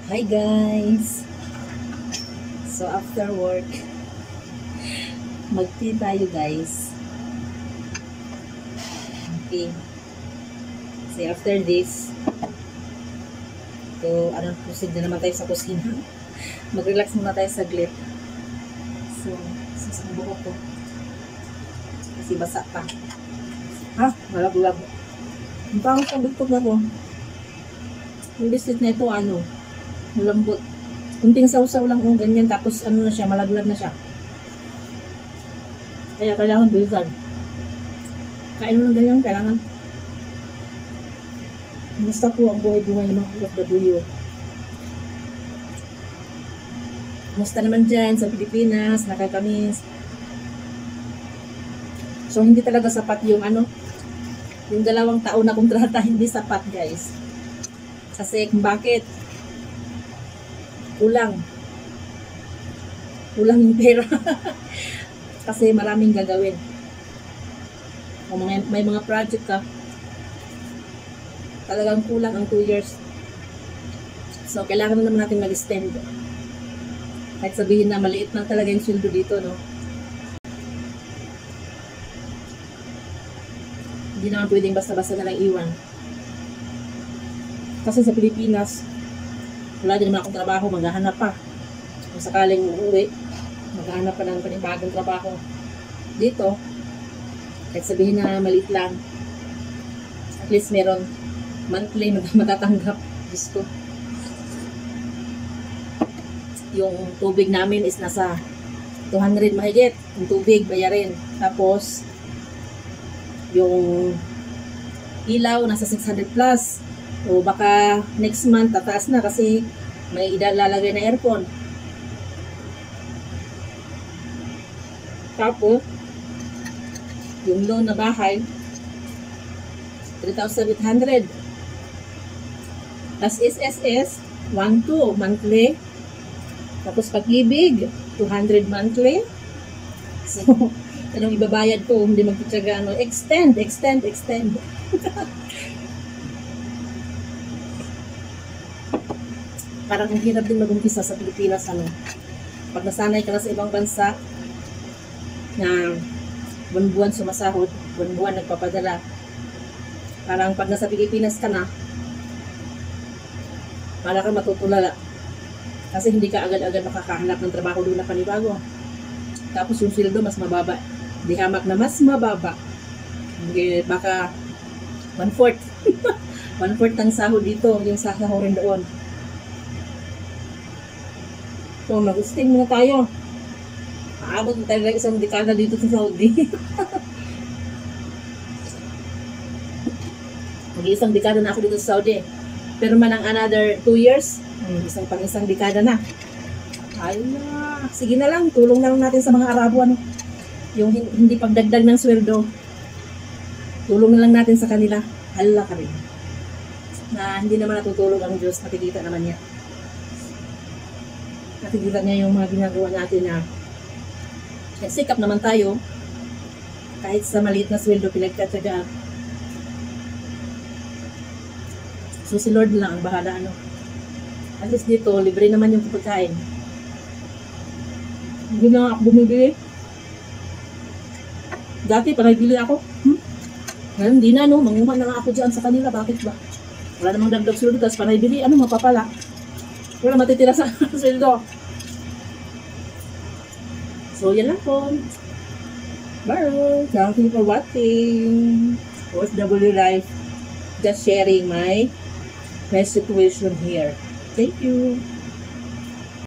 Hi guys! So after work, mag-tea tayo guys. Okay. So after this, proceed na naman tayo sa kusina. Mag-relax muna tayo saglit. So, sasang buhok ko. Kasi basa pa. Ha? Malab-lab. Ang pangit ang bigtog na ko. Yung biscuit na ito, malambot. Kunting sausaw lang kung ganyan, tapos na siya, malaglag na siya. Kaya kailangan bilisan. Kain mo ng ganyan, kailangan. Basta po ang buhay-buhay ng mga OFW. Musta naman dyan sa Pilipinas, nakakamis. So, hindi talaga sapat yung yung 2 taon na kontrata, hindi sapat guys. Kasi kung bakit? Kulang yung pera. Kasi maraming gagawin. Kung may mga project ka, talagang kulang ang 2 years. So, kailangan naman natin mag-extend. Kahit sabihin na maliit lang talaga yung sweldo dito, no? Hindi naman pwedeng basta-basta na lang iwan. Kasi sa Pilipinas, wala din naman akong trabaho, maghahanap pa. Kung sakaling uuwi, maghahanap pa ng panibagong trabaho. Dito, kahit sabihin na maliit lang, at least meron monthly matatanggap. Diyos ko. Yung tubig namin is nasa 200 mahigit. Yung tubig, bayarin. Tapos, yung ilaw, nasa 600 plus. O baka next month, tataas na kasi may ilalagay na aircon. Tapos, yung loan na bahay, 3,800. Tapos SSS, 1,200 monthly. Tapos pag-ibig, 200 monthly. So, anong ibabayad ko, hindi magtitsaga, extend. Parang ang hirap din mag-umpisa sa Pilipinas, pag nasanay ka na sa ibang bansa, na buwan-buwan sumasahod, buwan-buwan nagpapadala. Parang pag nasa Pilipinas ka na, para ka matutulala. Kasi hindi ka agad-agad makakahanap ng trabaho doon na panibago. Tapos yung sweldo mas mababa. Di hamak na mas mababa. Baka 1/4. 1/4 ng sahod dito, yung sasahurin doon. So, mag-sting muna tayo. Aabot na tayo lang 1 dekada dito sa Saudi. Mag-1 dekada na ako dito sa Saudi. Pero man ang another 2 years, isang dekada na. Ayun, sige na lang, tulong na lang natin sa mga Arabo, yung hindi pagdagdag ng sweldo. Tulong na lang natin sa kanila. Hala ka rin. Na hindi naman natutulog ang Diyos, nakikita naman niya. Nakikita niya yung mga ginagawa natin na sikap naman tayo. Kahit sa maliit na sweldo, pinagtatsagaan. So si Lord lang ang bahala, At least dito, libre naman yung pagkain. Hindi na ako bumibili. Dati, panay-bili ako. Ngayon, hindi na, manguha na nga ako dyan sa kanila. Bakit ba? Wala namang dagdag sweldo, tapos panay-bili, mapapala. Wala matitira sa sweldo. So, yan lang po. Bye! Thank you for watching. OFW Life. Just sharing my situation here. Thank you.